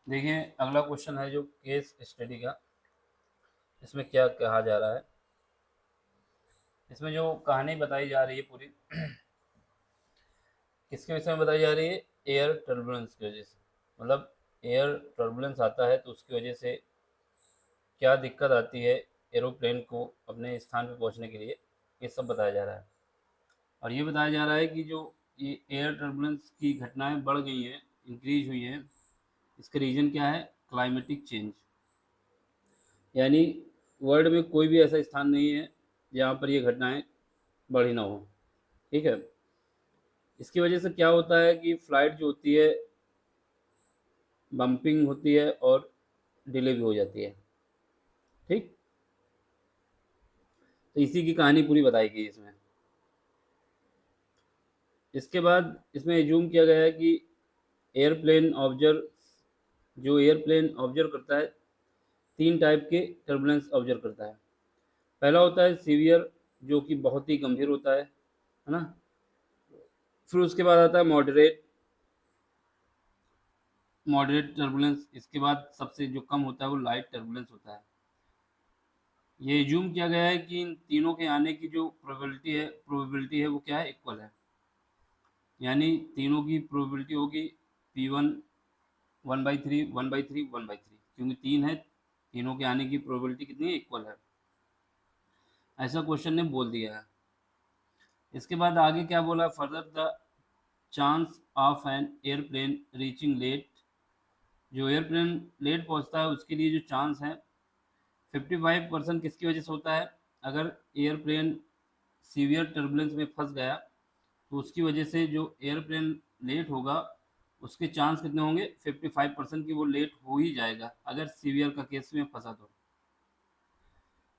देखिए अगला क्वेश्चन है जो केस स्टडी का। इसमें क्या कहा जा रहा है, इसमें जो कहानी बताई जा रही है पूरी किसके विषय में बताई जा रही है, एयर टर्बुलेंस की वजह से। मतलब एयर टर्बुलेंस आता है तो उसकी वजह से क्या दिक्कत आती है एरोप्लेन को अपने स्थान पे पहुंचने के लिए, ये सब बताया जा रहा है। और ये बताया जा रहा है कि जो ये एयर टर्बुलेंस की घटनाएं बढ़ गई हैं, इंक्रीज हुई हैं, इसका रीज़न क्या है, क्लाइमेटिक चेंज। यानी वर्ल्ड में कोई भी ऐसा स्थान नहीं है जहाँ पर ये घटनाएं बढ़ी ना हो। ठीक है, इसकी वजह से क्या होता है कि फ़्लाइट जो होती है बम्पिंग होती है और डिले भी हो जाती है। ठीक, तो इसी की कहानी पूरी बताई गई इसमें। इसके बाद इसमें एज्यूम किया गया है कि एयरप्लेन ऑब्जर्व जो एयरप्लेन ऑब्जर्व करता है, तीन टाइप के टर्बुलेंस ऑब्जर्व करता है। पहला होता है सीवियर, जो कि बहुत ही गंभीर होता है ना। फिर उसके बाद आता है मॉडरेट, मॉडरेट टर्बुलेंस। इसके बाद सबसे जो कम होता है वो लाइट टर्बुलेंस होता है। ये एज्यूम किया गया है कि इन तीनों के आने की जो प्रोबेबिलिटी है वो क्या है, इक्वल है। यानी तीनों की प्रोबेबिलिटी होगी P1 1/3 1/3 1/3, क्योंकि तीन है, तीनों के आने की प्रोबेबिलिटी कितनी है, इक्वल है। ऐसा क्वेश्चन ने बोल दिया है। इसके बाद आगे क्या बोला, further the chance of an airplane reaching late, जो एयरप्लेन लेट पहुंचता है उसके लिए जो चांस है 55% किसकी वजह से होता है, अगर एयरप्लेन सीवियर टर्बुलेंस में फंस गया तो उसकी वजह से जो एयरप्लेन लेट होगा उसके चांस कितने होंगे, 55% की वो लेट हो ही जाएगा अगर सीवियर का केस में फंसा तो।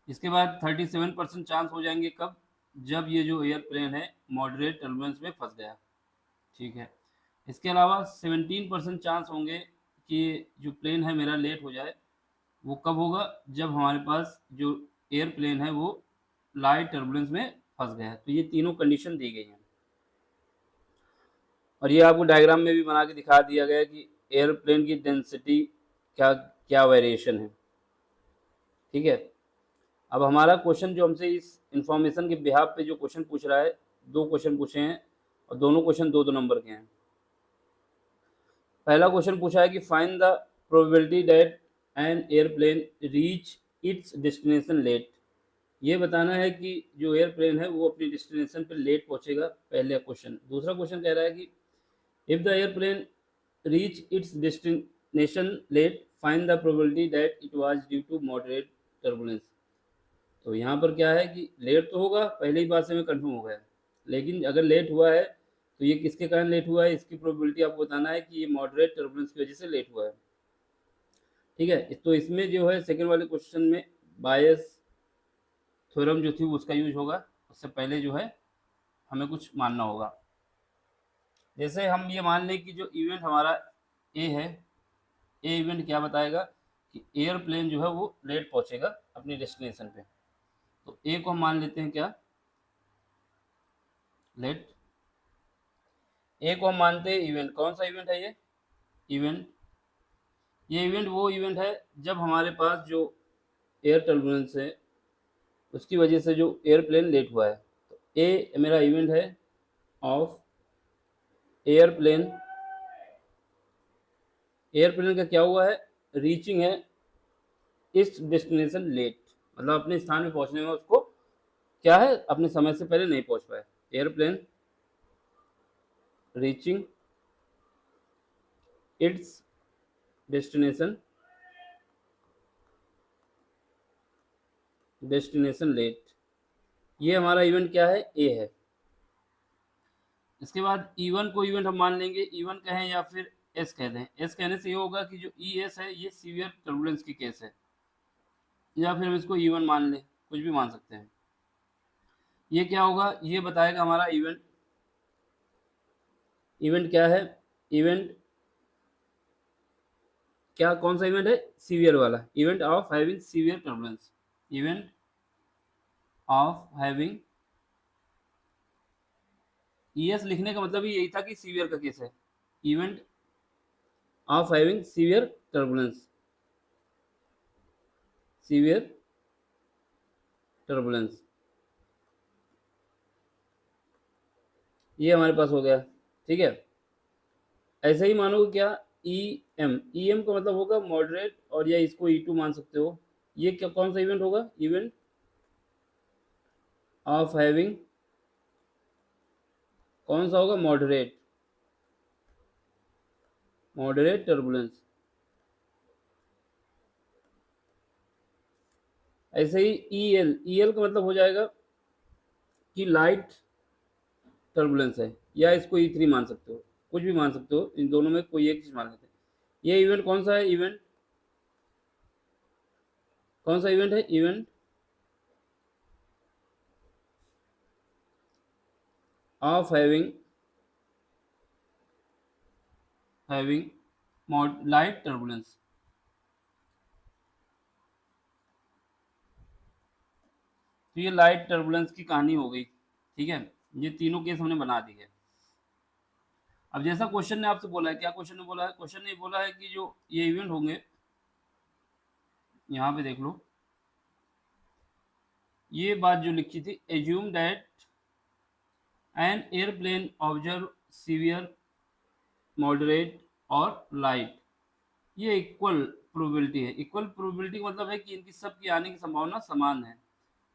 इसके बाद 37% चांस हो जाएंगे कब, जब ये जो एयरप्लेन है मॉडरेट टर्बुलेंस में फंस गया। ठीक है, इसके अलावा 17% चांस होंगे कि जो प्लेन है मेरा लेट हो जाए। वो कब होगा, जब हमारे पास जो एयरप्लेन है वो लाइट टर्बुलेंस में फंस गया है। तो ये तीनों कंडीशन दी गई हैं और ये आपको डायग्राम में भी बना के दिखा दिया गया है कि एयरप्लेन की डेंसिटी क्या क्या वेरिएशन है। ठीक है, अब हमारा क्वेश्चन जो हमसे इस इंफॉर्मेशन के बिहाफ पे जो क्वेश्चन पूछ रहा है, दो क्वेश्चन पूछे हैं और दोनों क्वेश्चन दो दो नंबर के हैं। पहला क्वेश्चन पूछा है कि find the probability that an airplane reach its destination late. ये बताना है कि जो एयरप्लेन है वो अपनी डेस्टिनेशन पे लेट पहुंचेगा, पहला क्वेश्चन। दूसरा क्वेश्चन कह रहा है कि if the airplane reach its destination late find the probability that it was due to moderate turbulence. तो यहाँ पर क्या है कि लेट तो होगा, पहले ही बात से हमें कंफर्म हो गया, लेकिन अगर लेट हुआ है तो ये किसके कारण लेट हुआ है, इसकी प्रोबेबिलिटी आपको बताना है कि ये मॉडरेट टर्बुलेंस की वजह से लेट हुआ है। ठीक है, तो इसमें जो है सेकंड वाले क्वेश्चन में बायस थ्योरम जो थी उसका यूज होगा। उससे पहले जो है हमें कुछ मानना होगा। जैसे हम ये मान लें कि जो इवेंट हमारा ए है, ए इवेंट क्या बताएगा कि एयरप्लेन जो है वो लेट पहुंचेगा अपनी डेस्टिनेशन पे। तो ए को हम मान लेते हैं क्या, लेट। ए को हम मानते हैं इवेंट, कौन सा इवेंट है ये, इवेंट। ये इवेंट वो इवेंट है जब हमारे पास जो एयर टर्बुलेंस है उसकी वजह से जो एयरप्लेन लेट हुआ है। तो ए मेरा इवेंट है ऑफ एयरप्लेन, एयरप्लेन का क्या हुआ है, रीचिंग है इस डेस्टिनेशन लेट, मतलब अपने स्थान पे पहुंचने में उसको क्या है, अपने समय से पहले नहीं पहुंच पाए। Airplane reaching its destination destination late, ये हमारा इवेंट क्या है, ए है। इसके बाद E1 को इवेंट हम मान लेंगे, E1 कहें या फिर एस कह दें। एस कहने से ये होगा कि जो ई एस है ये सीवियर टर्बुलेंस की केस है, या फिर हम इसको E1 मान लें, कुछ भी मान सकते हैं। ये क्या होगा, ये बताएगा हमारा इवेंट। इवेंट क्या है, इवेंट क्या, कौन सा इवेंट है, सीवियर वाला, event of having severe turbulence, event of having. E S लिखने का मतलब ही यही था कि सीवियर का केस है, event of having severe turbulence, severe turbulence, ये हमारे पास हो गया। ठीक है, ऐसे ही मानो क्या, ई एम, ई एम का मतलब होगा मॉडरेट, और या इसको ई टू मान सकते हो। ये क्या, कौन सा इवेंट होगा, इवेंट ऑफ हैविंग, कौन सा होगा, मॉडरेट, मॉडरेट टर्बुलेंस। ऐसे ही ई एल, ई एल का मतलब हो जाएगा कि लाइट टर्बुलेंस है, या इसको ई थ्री मान सकते हो, कुछ भी मान सकते हो, इन दोनों में कोई एक चीज मान लेते हैं। ये इवेंट कौन सा है, इवेंट कौन सा इवेंट है, event of having light turbulence. तो ये लाइट टर्बुलेंस की कहानी हो गई। ठीक है, ये तीनों केस हमने बना दी है। अब जैसा क्वेश्चन ने आपसे बोला है, क्या क्वेश्चन ने बोला है, क्वेश्चन ने बोला है कि जो ये इवेंट होंगे, यहाँ पे देख लो, ये बात जो लिखी थी, assume that an airplane observe severe, moderate और लाइट, ये इक्वल प्रोबेबिलिटी है। इक्वल प्रोबेबिलिटी का मतलब है कि इनकी सबकी आने की संभावना समान है,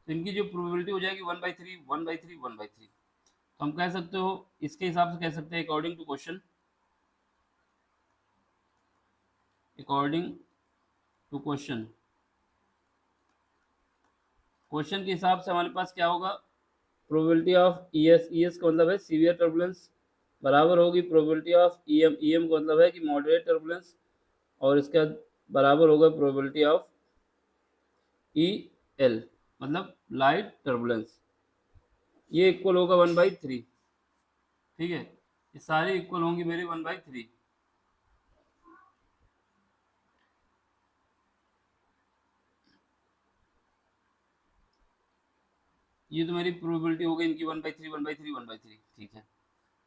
तो इनकी जो प्रोबेबिलिटी हो जाएगी 1/3, 1/3, 1/3। तो हम कह सकते हो, इसके हिसाब से कह सकते हैं, according to question, according to question, question के हिसाब से हमारे पास क्या होगा, probability of E S, E S का मतलब है सीवियर टर्बुलेंस, बराबर होगी probability of E M, E M का मतलब है कि मॉडरेट टर्बुलेंस, और इसका बराबर होगा प्रोबेबिलिटी ऑफ ई एल, मतलब लाइट टर्बुलेंस। ये इक्वल होगा 1/3। ठीक है, ये सारी इक्वल होंगी मेरी 1/3। ये तो मेरी प्रोबेबिलिटी हो गई इनकी 1/3, 1/3, 1/3। ठीक है,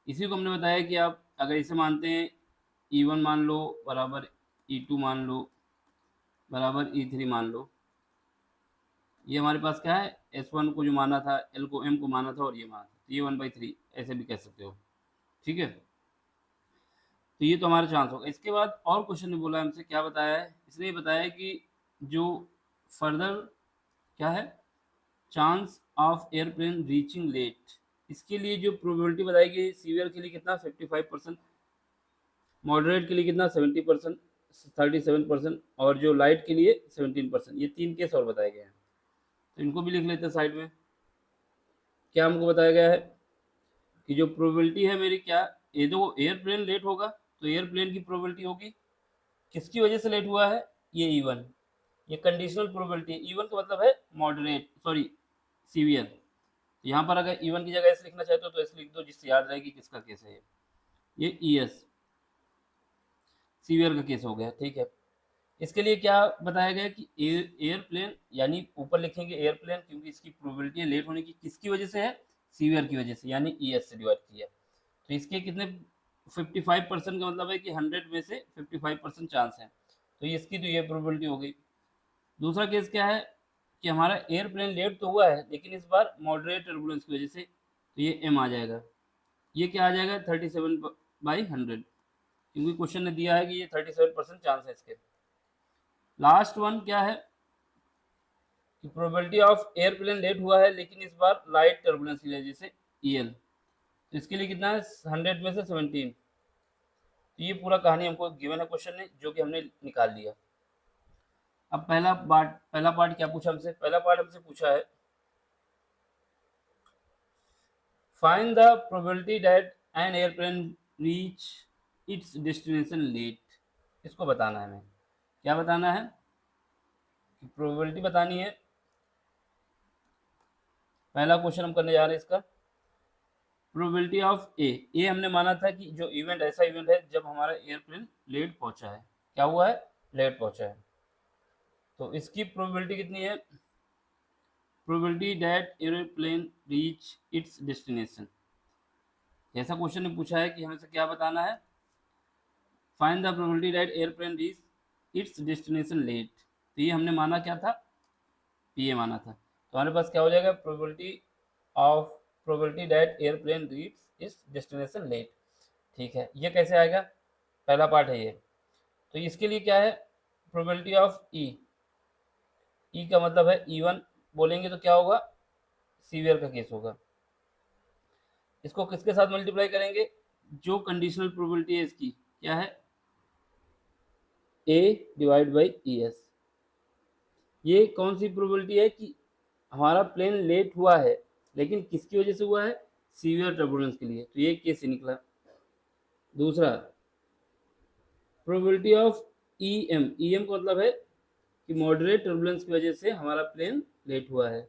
इसी को हमने बताया कि आप अगर इसे मानते हैं, E1 मान लो बराबर E2 मान लो बराबर E3 मान लो। ये हमारे पास क्या है, S1 को जो माना था, L को M को माना था, और ये माना था, तो ये 1/3 ऐसे भी कह सकते हो। ठीक है, तो ये तो हमारा चांस होगा। इसके बाद और क्वेश्चन ने बोला हमसे, क्या बताया है, इसने ये बताया कि जो फर्दर क्या है, chance of airplane reaching late, इसके लिए जो प्रोबेबिलिटी बताई गई, सीवियर के लिए कितना 55%, मॉडरेट के लिए कितना 70%, 37%, और जो लाइट के लिए 17%। ये तीन केस और बताए गए हैं, तो इनको भी लिख लेते हैं साइड में। क्या हमको बताया गया है कि जो प्रोबेबिलिटी है मेरी, क्या, ये जो एयरप्लेन लेट होगा, तो एयरप्लेन की प्रोबेबिलिटी होगी, किसकी वजह से लेट हुआ है, ये E1, ये कंडीशनल प्रोबेबिलिटी है। E1 का मतलब है मॉडरेट, सॉरी सीवियर। यहाँ पर अगर E1 की जगह एस लिखना चाहते हो तो एस लिख दो, जिससे याद रहेगी किसका केस है ये ES, सीवियर का केस हो गया। ठीक है, इसके लिए क्या बताया गया कि एयरप्लेन, यानी ऊपर लिखेंगे एयरप्लेन, क्योंकि इसकी प्रोबेबिलिटी लेट होने की किसकी वजह से है, सीवियर की वजह से, यानी ES से डिवाइड किया। तो इसके कितने 55% का मतलब है कि 100 में से 55% चांस है, तो इसकी तो ये प्रोबेबिलिटी हो गई। दूसरा केस क्या है कि हमारा एयरप्लेन लेट तो हुआ है, लेकिन इस बार मॉडरेट टर्बुलेंस की वजह से, तो ये M आ जाएगा। ये क्या आ जाएगा, 37/100, क्योंकि क्वेश्चन ने दिया है कि ये 37% चांस है इसके। लास्ट वन क्या है कि प्रोबेबिलिटी ऑफ एयरप्लेन लेट हुआ है, लेकिन इस बार लाइट टर्बुलेंस की वजह से EL, तो इसके लिए कितना है, 100 में से 17। तो ये पूरा कहानी हमको गिवन है क्वेश्चन ने, जो कि हमने निकाल लिया। अब पहला पार्ट क्या पूछा हमसे, पहला पार्ट हमसे पूछा है, find the probability that an airplane reach its destination late. इसको बताना है हमें, क्या बताना है, कि प्रोबेबिलिटी बतानी है। पहला क्वेश्चन हम करने जा रहे हैं इसका, प्रोबेबिलिटी ऑफ ए हमने माना था कि जो इवेंट, ऐसा इवेंट है जब हमारा एयरप्लेन लेट पहुंचा है, क्या हुआ है, लेट पहुंचा है, तो इसकी प्रोबेबिलिटी कितनी है, probability that airplane reach its destination. जैसा क्वेश्चन ने पूछा है कि हमें से क्या बताना है, find the probability that airplane reach its destination late. तो ये हमने माना क्या था, पी ए माना था। तो हमारे पास क्या हो जाएगा, probability that airplane reach its destination late. ठीक है, ये कैसे आएगा, पहला पार्ट है ये। तो इसके लिए क्या है, प्रोबेबिलिटी ऑफ ई का मतलब है E1 बोलेंगे तो क्या होगा, सीवियर का केस होगा। इसको किसके साथ मल्टीप्लाई करेंगे, जो कंडीशनल प्रोबेबिलिटी है इसकी क्या है, ए डिवाइड बाई ई एस। ये कौन सी प्रोबेबिलिटी है कि हमारा प्लेन लेट हुआ है, लेकिन किसकी वजह से हुआ है, सीवियर टर्बुलेंस के लिए। तो ये केस निकला। दूसरा प्रोबेबिलिटी ऑफ ई एम का मतलब है कि मॉडरेट टर्बुलेंस की वजह से हमारा प्लेन लेट हुआ है।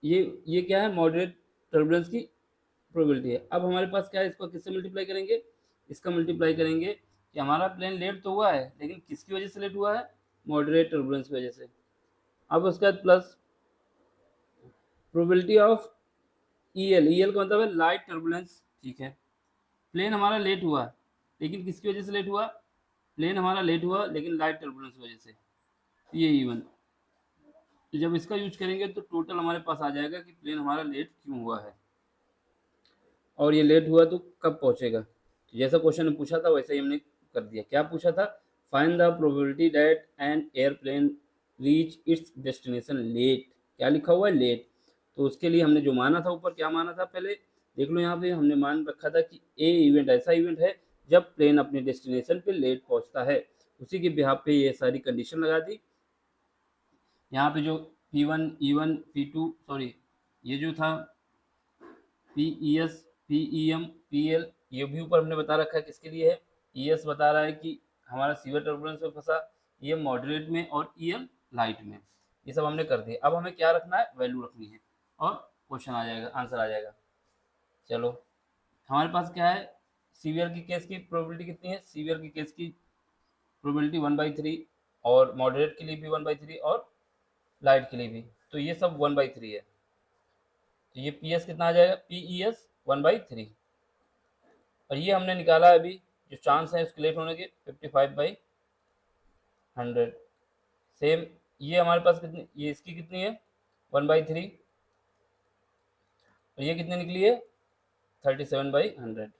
ये क्या है, मॉडरेट टर्बुलेंस की प्रोबेबिलिटी है। अब हमारे पास क्या है, इसको किससे मल्टीप्लाई करेंगे, इसका मल्टीप्लाई करेंगे कि हमारा प्लेन लेट तो हुआ है, लेकिन किसकी वजह से लेट हुआ है, मॉडरेट टर्बुलेंस की वजह से। अब उसके बाद plus probability of E L का मतलब है लाइट टर्बुलेंस। ठीक है, प्लेन हमारा लेट हुआ, लेकिन किसकी वजह से लेट हुआ, प्लेन हमारा लेट हुआ लेकिन लाइट टर्बुलेंस की वजह से, ये E1। तो जब इसका यूज करेंगे तो टोटल हमारे पास आ जाएगा कि प्लेन हमारा लेट क्यों हुआ है, और ये लेट हुआ तो कब पहुंचेगा। तो जैसा क्वेश्चन ने पूछा था वैसे ही हमने कर दिया। क्या पूछा था, find the probability that an airplane reach its destination late. क्या लिखा हुआ है, लेट। तो उसके लिए हमने जो माना था ऊपर, क्या माना था, पहले देख लो यहाँ पे हमने मान रखा था कि ए इवेंट ऐसा इवेंट है जब प्लेन अपने डेस्टिनेशन पे लेट पहुंचता है। उसी के बिहाफ पे ये सारी कंडीशन लगा दी। यहाँ पे जो P1 E1 P2 सॉरी, ये जो था PES PEM PL, ये भी ऊपर हमने बता रखा है किसके लिए है। ES बता रहा है कि हमारा सीवियर टर्बुलेंस में फंसा, EM मॉडरेट में, और EM लाइट में। ये सब हमने कर दिया। अब हमें क्या रखना है, वैल्यू रखनी है, और क्वेश्चन आ जाएगा, आंसर आ जाएगा। चलो, हमारे पास क्या है, सीवियर की केस की प्रोबेबिलिटी कितनी है, सीवियर की केस की प्रोबेबिलिटी 1/3, और मॉडरेट के लिए भी 1/3, और लाइट के लिए भी। तो ये सब 1/3 है। तो ये पी एस कितना आ जाएगा, PES 1/3। और ये हमने निकाला है अभी, जो चांस है उसके लेट होने के 55/100। सेम ये हमारे पास कितनी, ये इसकी कितनी है 1/3, और ये कितनी निकली है 37/100।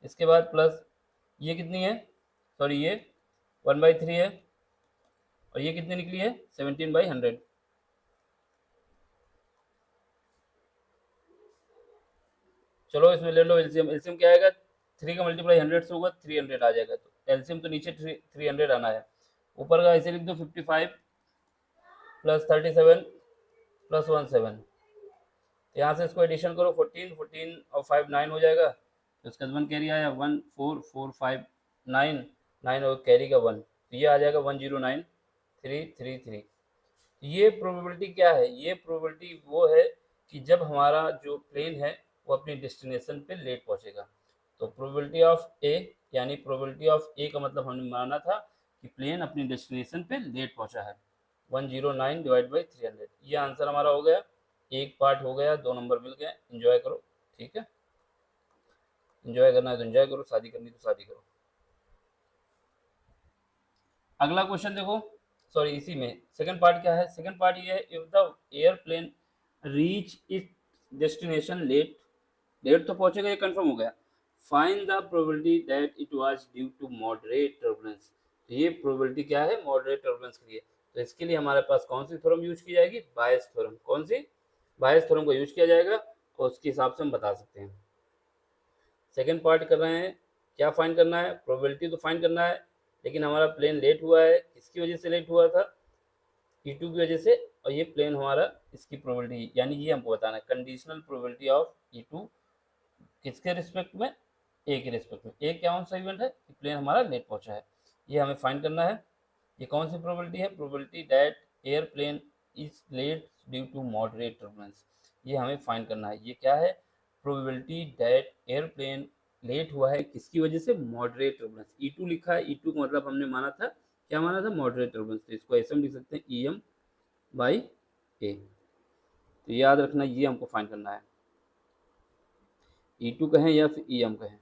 इसके बाद प्लस ये कितनी है, सॉरी ये 1/3 है, और ये कितनी निकली है 17/100। चलो इसमें ले लो एलसीएम। एलसीएम क्या आएगा, 3 का मल्टीप्लाई 100 से होगा, 300 आ जाएगा। तो एलसीएम तो नीचे 300 आना है, ऊपर का ऐसे लिख दो 55 प्लस 37 प्लस 17। तो यहाँ से इसको एडिशन करो, 14 और 5 9 हो जाएगा। तो इसका 1 कैरी आया, 1 4 4 5 9 9, और कैरी का 1, तो ये आ जाएगा 109333। ये प्रोबेबिलिटी क्या है, ये प्रोबेबिलिटी वो है कि जब हमारा जो प्लेन है वो अपनी डेस्टिनेशन पे लेट पहुंचेगा। तो प्रोबेबिलिटी ऑफ ए, यानी प्रोबेबिलिटी ऑफ ए का मतलब हमने माना था कि प्लेन अपनी डेस्टिनेशन पे लेट पहुंचा है, 109 डिवाइड बाई 300। ये आंसर हमारा हो गया, एक पार्ट हो गया, 2 नंबर मिल गए। एंजॉय करो, ठीक है, एंजॉय करना है तो एंजॉय करो, शादी करनी तो शादी करो। अगला क्वेश्चन देखो, सॉरी इसी में सेकंड पार्ट क्या है, सेकंड पार्ट ये है, if the airplane reach it destination late, late तो पहुंचेगा, ये कंफर्म हो गया। Find the probability that it was due to moderate turbulence. तो ये प्रोबेबिलिटी क्या है, मॉडरेट टर्बुलेंस के लिए। तो इसके लिए हमारे पास कौन सी थ्योरम यूज की जाएगी, बायस थ्योरम। कौन सी, बायस थ्योरम को यूज किया जाएगा, और उसके हिसाब से हम बता सकते हैं। सेकेंड पार्ट कर रहे हैं, क्या फाइंड करना है, प्रोबेबिलिटी तो फाइंड करना है, लेकिन हमारा प्लेन लेट हुआ है, किसकी वजह से लेट हुआ था, E2 की वजह से। और ये प्लेन हमारा, इसकी प्रोबेबिलिटी, यानी ये हमको बताना है कंडीशनल प्रोबेबिलिटी ऑफ E2 किसके रिस्पेक्ट में, ए के रिस्पेक्ट में। ए क्या सा इवेंट है कि प्लेन हमारा लेट पहुंचा है, ये हमें फाइंड करना है। ये कौन सी प्रोबेबिलिटी है, probability that airplane is late due to moderate turbulence, ये हमें फाइंड करना है। ये क्या है, प्रोबेबिलिटी दैट एयरप्लेन लेट हुआ है किसकी वजह से, मॉडरेट टर्बुलेंस। E2 लिखा है, E2 का मतलब हमने माना था, क्या माना था, मॉडरेट टर्बुलेंस। तो इसको ऐसे हम लिख सकते हैं EM बाई ए। तो याद रखना, ये हमको फाइंड करना है, E2 कहें या फिर EM कहें।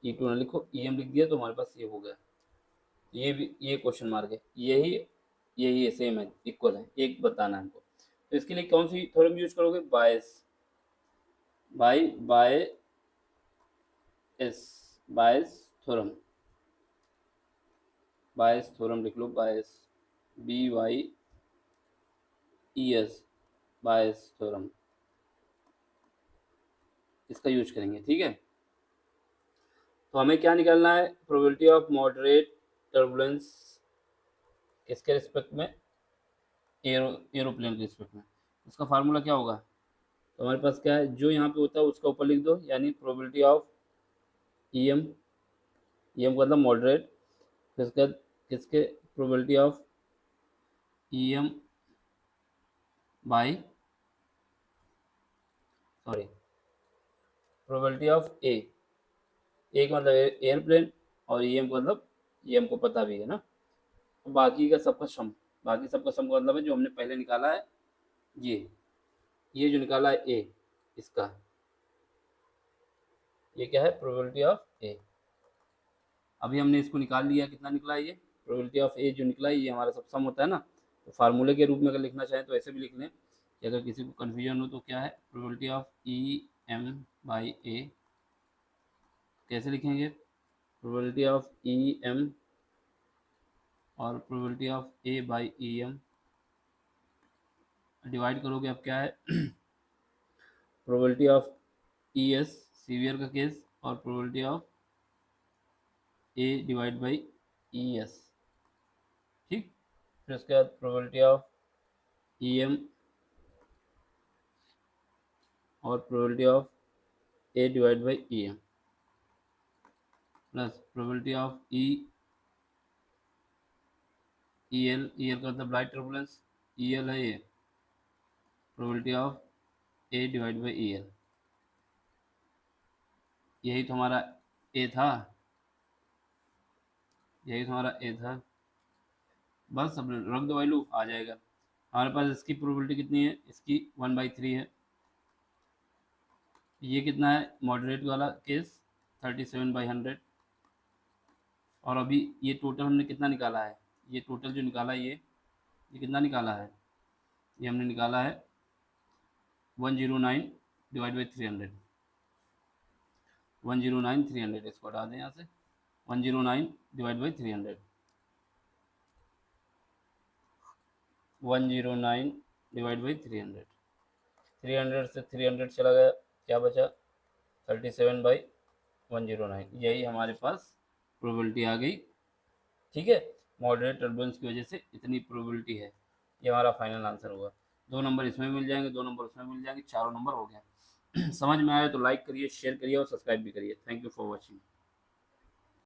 E2 ना लिखो, EM लिख दिया तो हमारे पास ये हो गया। ये भी ये क्वेश्चन मार्क है, यही है, सेम है, इक्वल है, एक बताना है हमको। तो इसके लिए कौन सी थ्योरम यूज करोगे? बाय बायस थ्योरम, बायस थ्योरम लिख लो, बायस, BYES, बायस थ्योरम, इसका यूज करेंगे, ठीक है। तो हमें क्या निकालना है? प्रोबेबिलिटी ऑफ मॉडरेट टर्बुलेंस किसके रिस्पेक्ट में? एरोप्लेन के रिस्पेक्ट में। उसका फार्मूला क्या होगा? तो हमारे पास क्या है, जो यहाँ पे होता है उसका ऊपर लिख दो, यानी प्रोबेबिलिटी ऑफ EM, EM का मतलब मॉडरेट, किसका, किसके, probability of EM by, sorry, probability of A का मतलब एयरप्लेन, और EM का मतलब, EM को पता भी है ना, बाकी का सबका सम, बाकी सबका सम का मतलब है जो हमने पहले निकाला है, ये जो निकाला है ए, इसका, ये क्या है? प्रोबेबिलिटी ऑफ ए। अभी हमने इसको निकाल लिया, कितना निकला है ये? प्रोबेबिलिटी ऑफ ए जो निकला है, ये हमारा सब सम होता है ना। तो फार्मूले के रूप में अगर लिखना चाहें तो ऐसे भी लिख लें, कि अगर किसी को कन्फ्यूजन हो तो क्या है, प्रोबेबिलिटी ऑफ EM बाई ए, कैसे लिखेंगे? प्रोबेबिलिटी ऑफ EM और probability of A by EM divide करोगे, अब क्या है, प्रोबेबिलिटी ऑफ ES, सीवियर का केस, और probability of A divide by ES, ठीक। फिर उसके बाद प्रोबेबिलिटी ऑफ EM और probability of A divide by EM plus probability of EL का मतलब लाइट टर्बुलेंस, EL है ये, probability of A divide by EL, यही तो हमारा ए था, यही तो हमारा ए था। बस अब रख दो वैल्यू, आ जाएगा हमारे पास। इसकी प्रोबेबिलिटी कितनी है? इसकी 1/3 है। ये कितना है मॉडरेट वाला केस? 37/100। और अभी ये टोटल हमने कितना निकाला है? ये टोटल जो निकाला है, ये कितना निकाला है? ये हमने निकाला है 109 डिवाइड बाई 300, 109 300, इसको हटा दें यहाँ से, 109 डिवाइड बाई 300, 109 डिवाइड बाई 300, 300 से 300 चला गया, क्या बचा? 37/109, यही हमारे पास प्रोबेबिलिटी आ गई, ठीक है। मॉडरेट टर्बुलेंस की वजह से इतनी प्रोबेबिलिटी है, ये हमारा फाइनल आंसर होगा। 2 नंबर इसमें मिल जाएंगे, 2 नंबर उसमें मिल जाएंगे, चारों नंबर हो गया। समझ में आया तो लाइक करिए, शेयर करिए और सब्सक्राइब भी करिए। Thank you for watching.